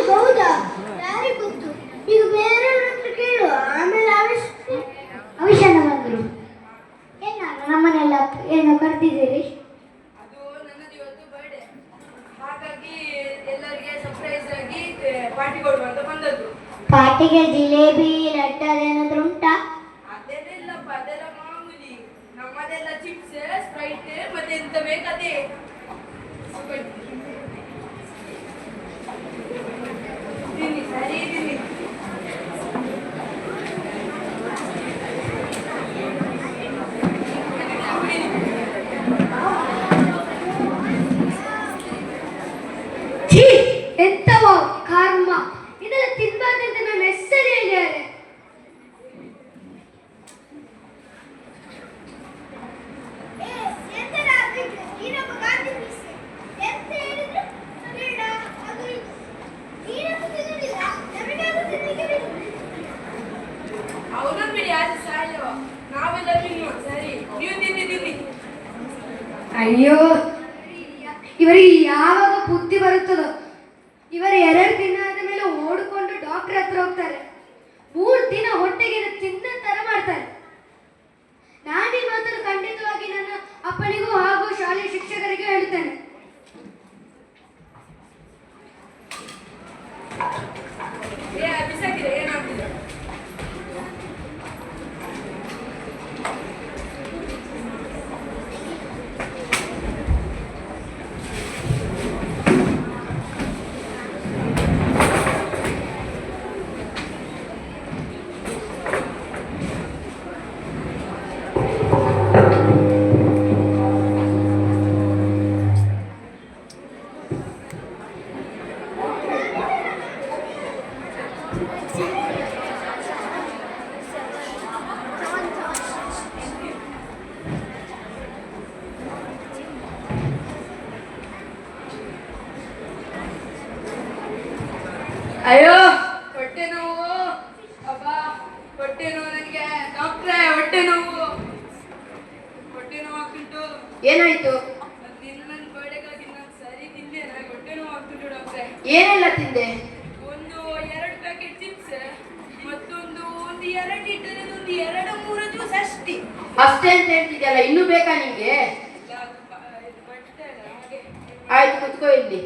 ಹೌದಾ? ಯಾರಿಗೆ ಗೊತ್ತು? ಈಗ ಬೇರೆಯವ್ರ ಹತ್ರ ಕೇಳು, ಆಮೇಲೆ ಅವಿಷಾನ ಬಂದ್ರು. ಏನಾಗ ನಮ್ಮನೆಲ್ಲ ಏನೋ ಕರೆದಿದ್ದೀರಿ? ಅದು ನನ್ನದು ಇವತ್ತು ಬರ್ಡೇ, ಹಾಗಾಗಿ ಎಲ್ಲರಿಗೆ ಸರ್ಪ್ರೈಸ್ ಆಗಿ ಪಾರ್ಟಿ ಕೊಡುವ ಅಂತ ಬಂದದ್ದು. ಪಾರ್ಟಿಗೆ ಜಿಲೇಬಿ ಲಡ್ಡು ಅದೇನಾದ್ರೂ ಉಂಟಾ? ಅದೆಲ್ಲ ಇಲ್ಲಪ್ಪ, ಅದೆಲ್ಲ ಮಾಮೂಲಿ. ನಮ್ಮದೆಲ್ಲ ಚಿಪ್ಸ್, ಸ್ಪ್ರೈಟ್ ಮತ್ತೆ ಎಂತ ಬೇಕದೇ. ತಿನ್ನಿ, ಸರಿ ತಿನ್ನಿ. ಎಂತವ ಕರ್ಮ, ಇದೆಲ್ಲ ತಿನ್ಬಾರ್ದಂತ ನಮ್ಮ ಹೆಸರು ಹೇಳಿದ್ದಾರೆ. ಅವನನ್ನು ಬಿಡಿ, ಆಚೆ ಸಾಯೋ, ನಾವೆಲ್ಲ ತಿನ್ನುವ. ಸರಿ, ನೀವು ತಿನ್ನಿ ತಿನ್ನಿ. ಅಯ್ಯೋ, ಇವರಿಗೆ ಯಾವಾಗ ಬುದ್ಧಿ ಬರುತ್ತದೋ. ಇವರು 2 ದಿನ ಆದ ಮೇಲೆ ಓಡಿಕೊಂಡು ಡಾಕ್ಟರ್ ಹತ್ರ ಹೋಗ್ತಾರೆ. 3 ದಿನ ಹೊಟ್ಟೆಗೆ ತಿನ್ನ ತರ ಮಾಡ್ತಾರೆ. ನಾನೀ ಮಾತನ್ನು ಖಂಡಿತವಾಗಿ ನನ್ನ ಅಪ್ಪನಿಗೂ ಹಾಗೂ ಶಾಲೆಯ ಶಿಕ್ಷಕರಿಗೂ ಹೇಳ್ತೇನೆ. ಬಿಸಾಕಿದೆ, ಏನಾಗ್ತಿದೆ? ಅಯ್ಯೋ, ಹೊಟ್ಟೆ ನೋವು. ಅಬ್ಬಾ, ಹೊಟ್ಟೆ ನೋವು ನನಗೆ. ಡಾಕ್ಟ್ರೇ, ಹೊಟ್ಟೆ ನೋವು. ಹೊಟ್ಟೆ ನೋವು ಆಗ್ತಿತ್ತು. ಏನಾಯ್ತು? ನನ್ನ ಬರ್ಡೇಗಾಗಿ ನಾನು ಸರಿ ತಿಂದೆ, ನನಗೆ ಹೊಟ್ಟೆ ನೋವು ಆಗ್ತಿತ್ತು ಡಾಕ್ಟ್ರೇ. ಏನೆಲ್ಲ ತಿಂದೆ? ಒಂದು 2 ಪ್ಯಾಕೆಟ್ ಚಿಪ್ಸ್, ಮತ್ತೊಂದು 2 ಲೀಟರ್, ಒಂದು 2-3 ಜ್ಯೂಸ್ ಅಷ್ಟೇ. ಅಷ್ಟೇ ಅಂತ ಹೇಳ್ತಿದ್ಯಲ್ಲ, ಇನ್ನೂ ಬೇಕಾ ನಿಂಗೆ? ಆಯ್ತು, ಕುತ್ಕೋ ಇಲ್ಲಿ.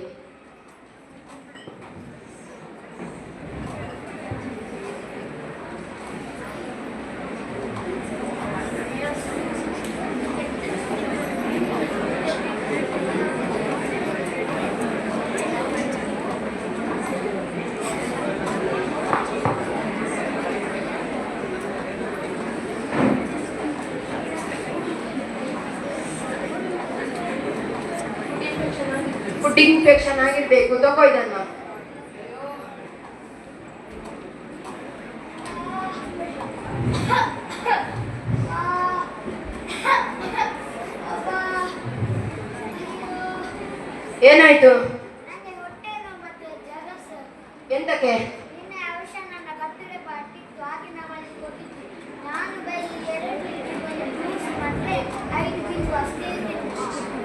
ಫುಡ್ ಇನ್ಫೆಕ್ಷನ್ ಆಗಿರ್ಬೇಕು, ತಗೋ ಇದನ್ನ. ಏನಾಯ್ತು? ಎಂತಕ್ಕೆ?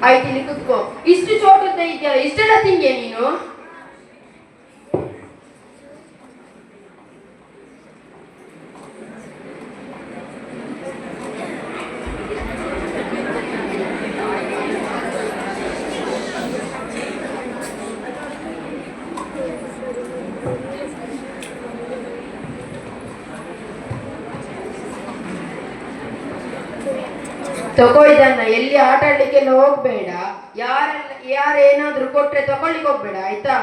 ಆಯ್ತು, ಇಲ್ಲಿ ಕುತ್ಕೋ. ಇಷ್ಟು ಚೋಟದ ಇದೆಯಲ್ಲ, ಇಷ್ಟೆಲ್ಲ ತಿಂಗೆ ನೀನು? ತಗೋ ಇದನ್ನ. ಎಲ್ಲಿ ಆಟ ಆಡ್ಲಿಕ್ಕೆಲ್ಲ ಹೋಗ್ಬೇಡ. ಯಾರೇನಾದ್ರೂ ಕೊಟ್ರೆ ತಗೊಳ್ಳಿಕ್ ಹೋಗ್ಬೇಡ, ಆಯ್ತಾ?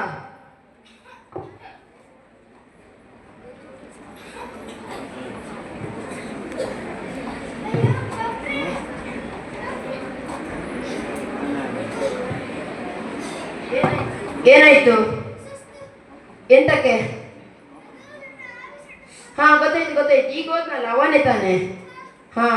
ಏನಾಯ್ತು? ಎಂತಕ್ಕೆ? ಹಾ, ಗೊತ್ತಾಯ್ತು. ಈಗ ಹೋದ್ನಲ್ಲ ಅವನೇ ತಾನೆ? ಹಾ,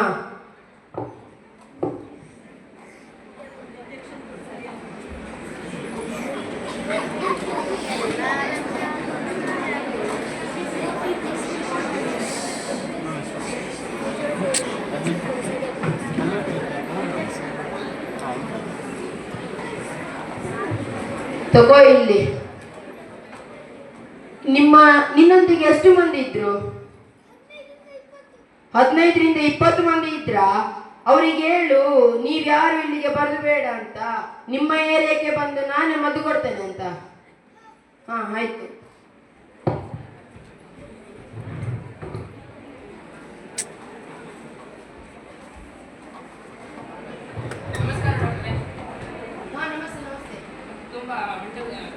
ತಗೋ ಇಲ್ಲಿ. ನಿನ್ನೊಂದಿಗೆ ಎಷ್ಟು ಮಂದಿ ಇದ್ರು? 15ರಿಂದ 20 ಮಂದಿ ಇದ್ರಾ? ಅವರಿಗೆ ಹೇಳು ನೀವ್ಯಾರು ಇಲ್ಲಿಗೆ ಬರಲು ಬೇಡ ಅಂತ, ನಿಮ್ಮ ಏರಿಯಾಕ್ಕೆ ಬಂದು ನಾನೇ ಮದ್ದು ಕೊಡ್ತೇನೆ ಅಂತ. ಹಾ, ಆಯ್ತು. ನಮಸ್ಕಾರ ಡಾಕ್ಟ್ರೆ. ಹಾ, ನಮಸ್ತೆ ನಮಸ್ತೆ. ತುಂಬಾ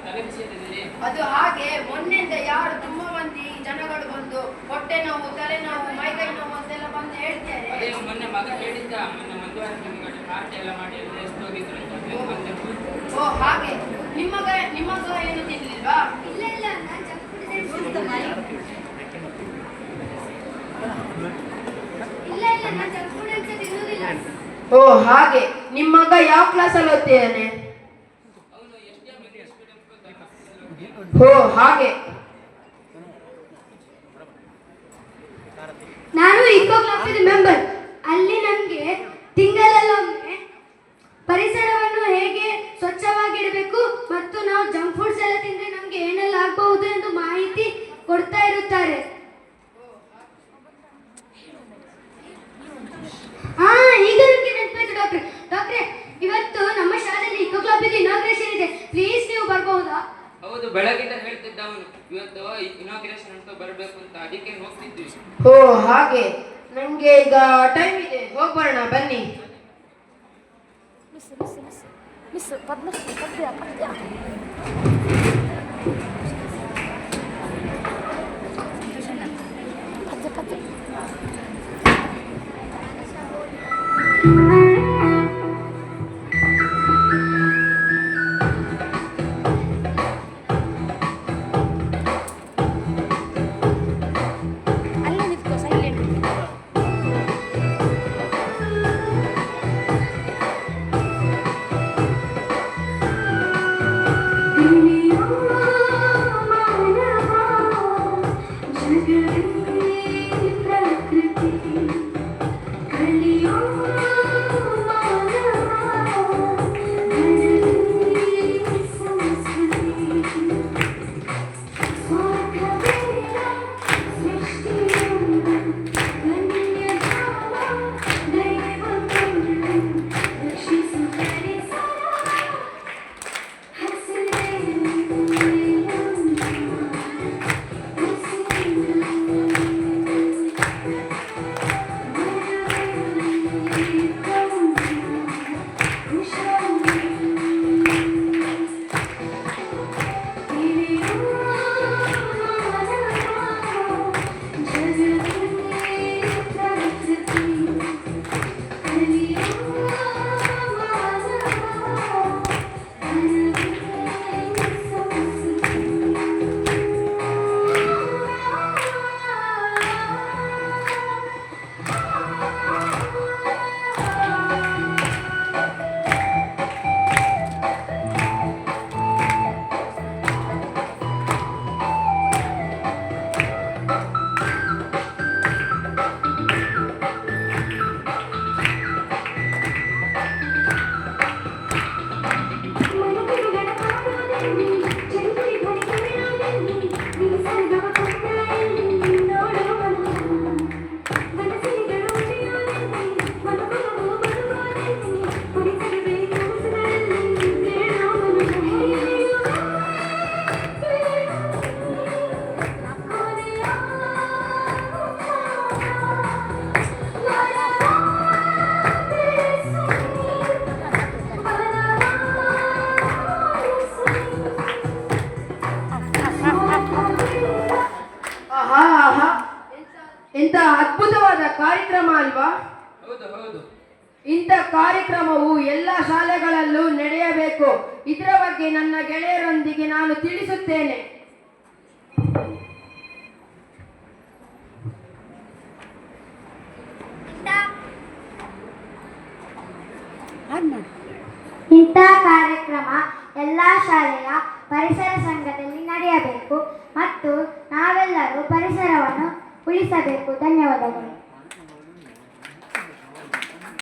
ತಲೆ ಬಿಸಿ ಇದ್ದೀರಿ. ಅದು ಹಾಗೆ ಮೊನ್ನೆಯಿಂದ ಯಾರು ತುಂಬಾ ಮಂದಿ ಜನಗಳು ಬಂದು ಹೊಟ್ಟೆ ನೋವು, ತಲೆನೋವು, ಮೈಕೈ ನೋವು ಅಂತೆಲ್ಲ ಬಂದು ಹೇಳ್ತಾರೆ. ಅದೇ ಮೊನ್ನೆ ಮಗ ಹೇಳಿದ್ದ, ಮೊನ್ನೆ ಮಂದುವಾರ ತಿಂಗಳು ಪಾರ್ಟಿ ಎಲ್ಲ ಮಾಡಿ ಎಲ್ಲ ಎಷ್ಟು ಹೋಗಿದ್ರು ಅಂತ ಬಂದೆ. ಓ ಹಾಗೆ. ನಿಮ್ಮಗ ಏನು ತಿನ್ಲಿಲ್ವಾ? ಇಲ್ಲ ಇಲ್ಲ, ನಾನು ಜಂಕ್ ಫುಡ್ ಇಲ್ಲ ಇಲ್ಲ, ನಾನು ಜಂಕ್ ಫುಡ್ ಅಂತ ತಿನ್ನೋದಿಲ್ಲ. ಓ ಹಾಗೆ. ನಿಮ್ಮ ಮಗ ಯಾವ ಕ್ಲಾಸಲ್ಲಿ ಓದ್ತಿದ್ದಾನೆ? ಅವನು ಓ ಹಾಗೆ. ನಾನು ಇಕೋ ಕ್ಲಬ್ಬಿನ ಮೆಂಬರ್. ಅಲ್ಲಿ ನಮಗೆ ತಿಂಗಳಲ್ಲೊಮ್ಮೆ ಪರಿಸರವನ್ನು ಹೇಗೆ ಸ್ವಚ್ಛವಾಗಿಡಬೇಕು ಮತ್ತು ನಾವು ಜಂಕ್ ಫುಡ್ಸ್ ಎಲ್ಲ ತಿಂದರೆ ನಮಗೆ ಏನೆಲ್ಲ ಆಗಬಹುದು ಎಂದು ಮಾಹಿತಿ ಕೊಡ್ತಾ ಇರುತ್ತಾರೆ. ಈಗ ನನಗೆ ನೆನಪಾಯ್ತು ಡಾಕ್ಟ್ರೆ. ಡಾಕ್ಟ್ರೆ, ಇವತ್ತು ನಮ್ಮ ಶಾಲೆಯಲ್ಲಿ ಇಕೋ ಕ್ಲಬ್ಬಿಗೆ ಇನಾಗ್ರೇಷನ್ ಇದೆ, ಪ್ಲೀಸ್ ನೀವು ಬರ್ಬಹುದಾ? ಹೌದು, ಬೆಳಗಿಂದ ಹೇಳ್ತಿದ್ದ ಅವನು ಇವತ್ತು ಇನಾಗ್ರೇಷನ್ ಅಂತ ಬರಬೇಕು ಅಂತ, ಅದಕ್ಕೆ ಹೋಗ್ತಿದ್ವಿ. ಓ ಹಾಗೆ. ನಮ್ಗೆ ಈಗ ಟೈಮ್ ಇದೆ, ಹೋಗ್ಬರೋಣ ಬನ್ನಿ. ಮಿಸ್ ಪದ್ಮಶ್ರೀ ಪದ್ಯ ಪದ್ಯ ಪದ್ಯ ಪದ್ಯ ಅಲ್ಲೇ ನಿಂತ್ಕೋ, ಸೈಲೆಂಟ್. ಎಂತ ಅದ್ಭುತವಾದ ಕಾರ್ಯಕ್ರಮ ಅಲ್ವಾ? ಹೌದು ಹೌದು. ಇಂಥ ಕಾರ್ಯಕ್ರಮವು ಎಲ್ಲ ಶಾಲೆಗಳಲ್ಲೂ ನಡೆಯಬೇಕು. ಇದರ ಬಗ್ಗೆ ನನ್ನ ಗೆಳೆಯರೊಂದಿಗೆ ನಾನು ತಿಳಿಸುತ್ತೇನೆ. ಇಂಥ ಕಾರ್ಯಕ್ರಮ ಎಲ್ಲ ಶಾಲೆಯ ಪರಿಸರ ಸಂಘದಲ್ಲಿ ನಡೆಯಬೇಕು ಮತ್ತು ನಾವೆಲ್ಲರೂ ಪರಿಸರವನ್ನು ಉಳಿಸಬೇಕು. ಧನ್ಯವಾದಗಳು.